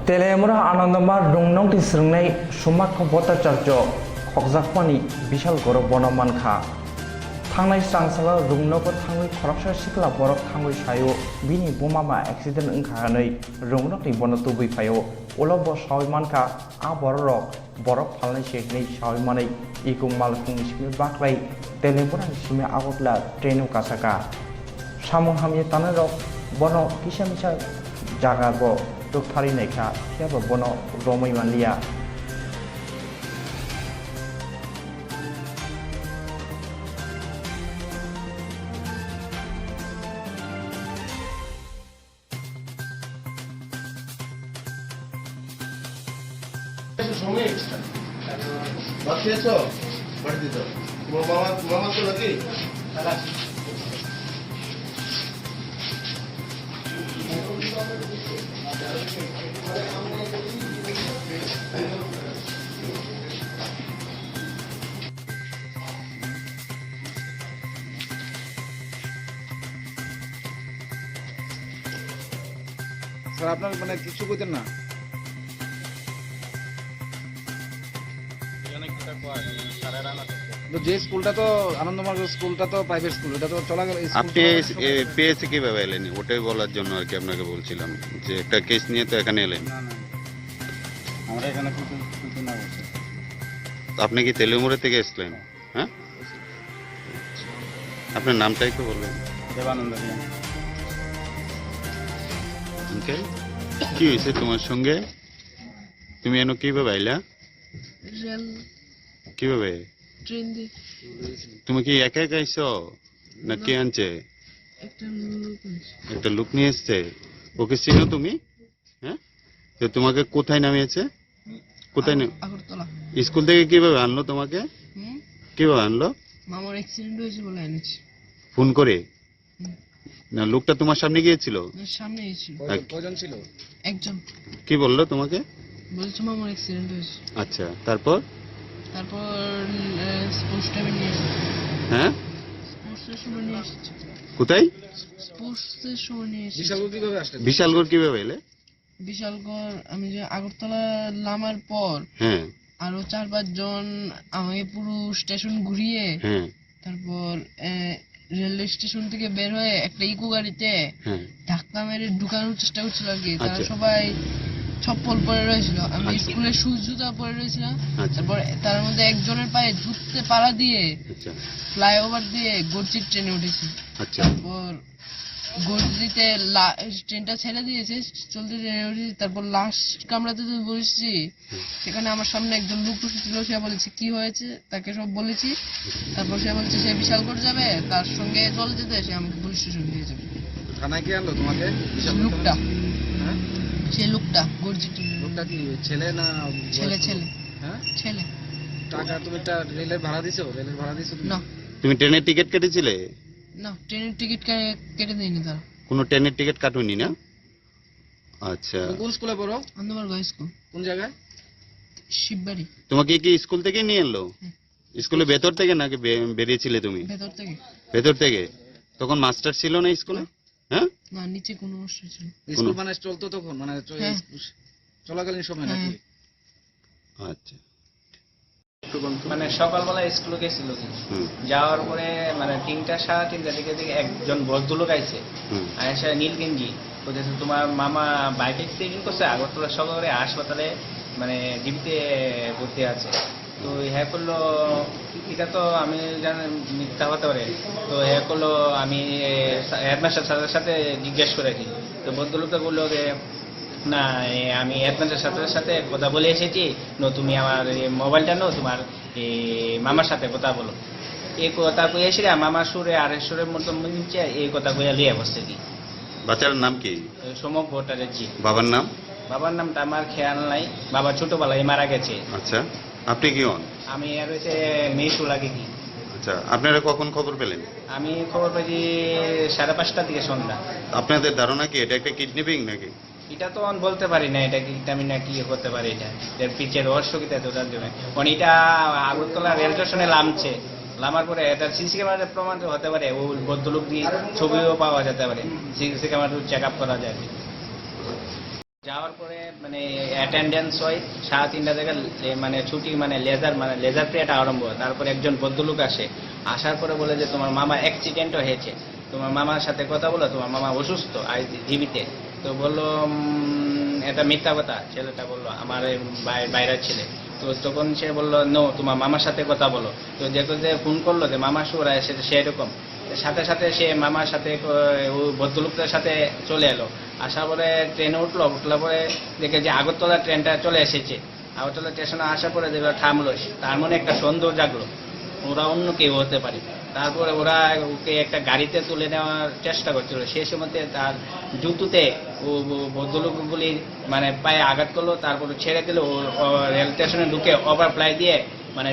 Teliamurani Anandamar Dungnong Tisrungnai Sumakha Bhattacharya Khokjakmani Bisgalgarhro Bono Mankha Thangnai Sangsala Rungnogo Thangui Khoroksa Sikla Borok Thangui Sayo Bini Bomama Accident Wngkhaganai Rungnokni Bono Tubui Phayo Ulobo Sawi Mankha A Borok Borok Phalnai Seknai Sawi Manai Ikung Malkhungni Simi Baklai Teliamurani Simi Agotla Trenu Kasaka Samung Hamye Tanarok Bono Kisa Misa Jagarbo Dokthari Naikha Siapa Bono Romai Manlia sir আপনার মানে কিছু কইতেন না যে স্কুলটা তো আনন্দমার্গ স্কুলটা তো প্রাইভেট স্কুল, এটা তো চলা গেল। আপনি পেয়েছে কিভাবে এলেন ওটাই বলার জন্য আর কি আপনাকে বলছিলাম যে একটা কেস নিয়ে তো এখানে এলেন। আমরা এখানে না বলছি। আপনি কি তেলিয়ামুড়ি থেকে এসলেন? হ্যাঁ, আপনার নামটা একটু বলবেন। দেবানন্দ। কি হয়েছে তোমার সঙ্গে? তুমি এনো কিভাবে আইলা? কিভাবে? তুমি কি একা একা আইছো না কে আনছে? একটা লোক নিয়ে এসছে। ওকে চিনো তুমি? হ্যাঁ, তো তোমাকে কোথায় নামিয়েছে? কোথায়? স্কুল থেকে কিভাবে আনলো তোমাকে? কিভাবে আনলো? মামার অ্যাক্সিডেন্ট হয়েছে বলে এনেছি ফোন করে। না, লোকটা তোমার সামনে গিয়েছিল? সামনে গিয়েছিল। কয়জন ছিল? একজন। কি বললো তোমাকে? বলছে মামার অ্যাক্সিডেন্ট হয়েছে। আচ্ছা, তারপর স্পোর্টস টাইমে নিয়ে এসেছে। হ্যাঁ, স্পোর্টসের সময় নিয়ে এসেছে। কোথায়? স্পোর্টসের সময় নিয়ে এসেছে। বিশালগড় কিভাবে আসলেন? বিশালগড় কিভাবে এলে? বিশালগড় আমি যে আগরতলা নামার পর হ্যাঁ, আরো 4-5 জন আমাকে পুরো স্টেশন ঘুরিয়ে হ্যাঁ, তারপর রেলওয়ে স্টেশন থেকে বের হয়ে একটা ইকো গাড়িতে হ্যাঁ, ধাক্কা মেরে ঢুকানোর চেষ্টা করছিল আর কি। তারা আচ্ছা। সবাই চপ্পল পরে রয়েছিল, আমি আচ্ছা। স্কুলের শুজ জুতা পরে রয়েছিলাম। আচ্ছা। তারপর তার মধ্যে একজনের পায়ে জুততে পাড়া দিয়ে আচ্ছা, ফ্লাইওভার দিয়ে গর্জির ট্রেনে উঠেছি। আচ্ছা, তারপর গর্জিতে ট্রেনটা ছেড়ে দিয়েছে, চলতে ট্রেনে উঠেছি। তারপর লাস্ট কামরাতে তো বসেছি, সেখানে আমার সামনে একজন লোক বসেছিল। সে বলেছে কি হয়েছে, তাকে সব বলেছি। তারপর সে বলছে সে বিশালগড় যাবে, তার সঙ্গে চল যেতে, সে আমাকে পুলিশ স্টেশন দিয়ে যাবে। থানায় কে আনলো তোমাকে? লোকটা, হ্যাঁ, সে লোকটা গর্জি লোকটা কি ছেলে না? ছেলে। হ্যাঁ, ছেলে। টাকা তুমি একটা রেলের ভাড়া দিছো? রেলের ভাড়া দিছো না তুমি ট্রেনের টিকিট কেটেছিলে? না, ট্রেনের টিকিট কেটে দেয়নি তারা। কোনো ট্রেনের টিকিট কাটুনি না? আচ্ছা, কোন স্কুলে পড়ো? Anandamarga high school. কোন জায়গায়? শিববাড়ি। তোমাকে কি স্কুল থেকে নিয়ে এলো? স্কুলের ভেতর থেকে নাকি বেরিয়েছিলে তুমি? ভেতর থেকে। ভেতর থেকে? তখন মাস্টার ছিল না স্কুলে? হ্যাঁ, না, নিচে কোনো অবস্থা ছিল। স্কুল মানে চলতো তখন, মানে হ্যাঁ। চলাকালীন সময় নাকি? আচ্ছা। মানে সকালবেলা স্কুলে গেছিল, যাওয়ার পরে মানে 3:30 দিকে একজন ভদ্রলোক আইছে। আয়সা নীল গেঞ্জি বলতেছে তোমার মামা বাইক অ্যাক্সিডেন্ট করছে, আগরতলা সদরে হাসপাতালে মানে জীবিতে ভর্তি আছে। তো হ্যাঁ করলো, এটা তো আমি জানি মিথ্যা হতে পারে। তো হ্যাঁ করলো, আমি হেডমাস্টার স্যারের সাথে জিজ্ঞেস করেছি। তো ভদ্রলোকটা বললো যে না, আমি হেডমাস্টার সাথে কথা বলে এসেছি, তুমি আমার মোবাইলটা নো, তোমার মামার সাথে কথা বলো। এই কথা কয়ে এসে মামার সুরে আরেক সুরের মতো নিচ্ছে, এই কথা কইয়া লিয়ে বসছে কি। বাচ্চার নাম কি? সমক ভট্টাচার্য। বাবার নাম? বাবার নামটা আমার খেয়াল নাই, বাবা ছোটবেলায় মারা গেছে। আচ্ছা, আপনি কি হন? আমি আর হচ্ছে মেয়েশু লাগে কি। আচ্ছা, আপনারা কখন খবর পেলেন? আমি খবর পেয়েছি 5:30 দিকে সন্ধ্যা। আপনাদের ধারণা কি এটা একটা কিডন্যাপিং নাকি? এটা তো বলতে পারি না, এটা কি আমি না কি করতে পারি, এটা এর পিছের রহস্য কি তার জন্য। কারণ এটা আগরতলা রেল স্টেশনে নামছে, নামার পরে এটা সিসি ক্যামেরার প্রমাণ হতে পারে, ও ভদ্রলোক দিয়ে ছবিও পাওয়া যেতে পারে, সিসি ক্যামেরা চেক আপ করা যায়। যাওয়ার পরে মানে অ্যাটেন্ডেন্স হয় 3:30 থেকে মানে ছুটি মানে লেজার পিরিয়ড আরম্ভ হয়। তারপরে একজন ভদ্রলোক আসে, আসার পরে বলে যে তোমার মামা অ্যাক্সিডেন্ট হয়েছে, তোমার মামার সাথে কথা বলো, তোমার মামা অসুস্থ আজ জীবিতে। তো বললো এটা মিথ্যা কথা, ছেলেটা বললো আমার বাইরের ছেলে। তো তখন সে বললো নো, তোমার মামার সাথে কথা বলো। তো যে ফোন করলো যে মামা সুরা সেটা সেরকম, সাথে সাথে সে মামার সাথে ওই ভদ্রলোকটার সাথে চলে এলো। আসার পরে ট্রেনে উঠলো পরে দেখে যে আগরতলা ট্রেনটা চলে এসেছে। আগরতলা স্টেশনে আসার পরে যেগুলো থামলো, তার মনে একটা সন্দেহ জাগলো ওরা অন্য কেউ হতে পারে। তারপরে ওরা ওকে একটা গাড়িতে তুলে নেওয়ার চেষ্টা করছিল, সেই সময় তার জুতোতে ও ভদ্রলোকগুলি মানে পায়ে আঘাত করলো, তারপরে ছেড়ে দিল। ও রেল স্টেশনে ঢুকে ওভারফ্লাই দিয়ে মানে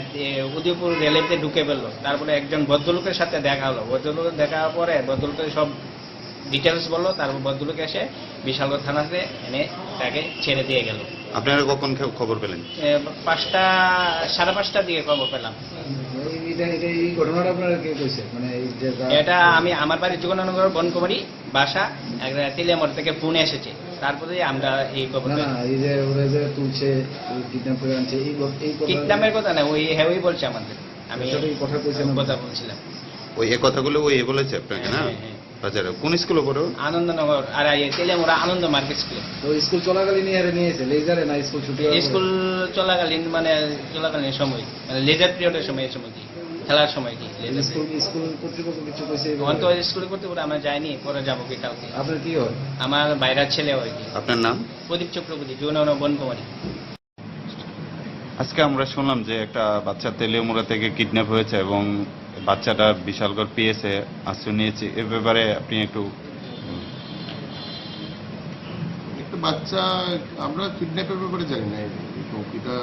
উদয়পুর রেলেতে ঢুকে ফেললো। তারপরে একজন ভদ্রলোকের সাথে দেখা হলো, ভদ্রলোকের দেখা হওয়ার পরে ভদ্রলোকের সব ডিটেলস বললো। তারপর ভদ্রলোক এসে বিশালগড় থানাতে এনে তাকে ছেড়ে দিয়ে গেল। আপনারা কখন খবর পেলেন? 5টা 5:30টার দিকে খবর পেলাম। এই ঘটনাটা আপনারা কে কইছে? মানে এই যে এটা আমি আমার বাড়ি যোগনগর বনকুমারী বাসা, তেলিয়ামুড়া থেকে ফোন এসেছে, তারপরে আমরা এই খবর না এই যে ওরা যে তুলছে কিডন্যাপ করে আনছে এই কিডন্যাপের কথা না, ওই বলছে আমাদের। আমি কথা কইছেন, কথা বলছিলাম। ওই এ কথাগুলো ওই বলেছে আপনাকে না? আচ্ছা, কোন স্কুলে পড়ো? আনন্দনগর আর তেলিয়ামুড়া আনন্দ মার্কেট স্কুলে। তো স্কুল চলাকালীন নিয়েছে লেজারে না স্কুল ছুটি স্কুল চলাকালীন মানে চলাকালীন সময় মানে লেজার পিরিয়ডের সময় কি খেলার সময় কি স্কুল কর্তৃপক্ষ কিছু কইছে? তো স্কুলে করতে পারে, আমরা যাইনি, পরে যাবো কি কালকে। আপনার কি হয়? আমার বাইরের ছেলে হয় কি। আপনার নাম? প্রদীপ চক্রবর্তী, যোগনগর বনকুমারী। আজকে আমরা শুনলাম যে একটা বাচ্চা তেলিয়ামুড়া থেকে কিডন্যাপ হয়েছে এবং বাচ্চাটা বিশালগড় পিএসএ আশ্রয় নিয়েছে। এ ব্যাপারে আপনি একটু একটা বাচ্চা, আমরা কিডন্যাপের ব্যাপারে জানি না, এটা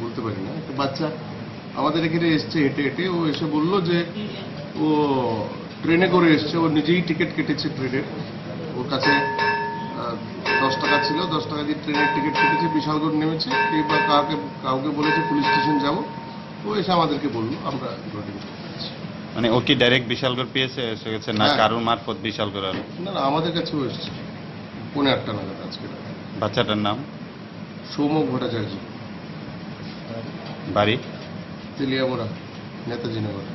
বলতে পারি না। একটা বাচ্চা আমাদের এখানে এসছে হেঁটে হেঁটে, ও এসে বললো যে ও ট্রেনে করে এসছে, ও নিজেই টিকিট কেটেছে ট্রেনের। ওর কাছে 10 টাকা ছিল, 10 টাকা দিয়ে ট্রেনের টিকিট কেটেছে, বিশালগড় নেমেছে। এবার কাউকে বলেছে পুলিশ স্টেশন যাবো, ও এসে আমাদেরকে বললো, আমরা মানে ও কি ডাইরেক্ট বিশালগড় পিএসএ এসে গেছে না কারোর মারফত বিশালগড়? না আমাদের কাছেও এসছে 8:30 নাগাদ আজকে। বাচ্চাটার নাম? সৌম্য ভট্টাচার্য, বাড়ি? তেলিয়ামুড়া, নেতাজি নগর।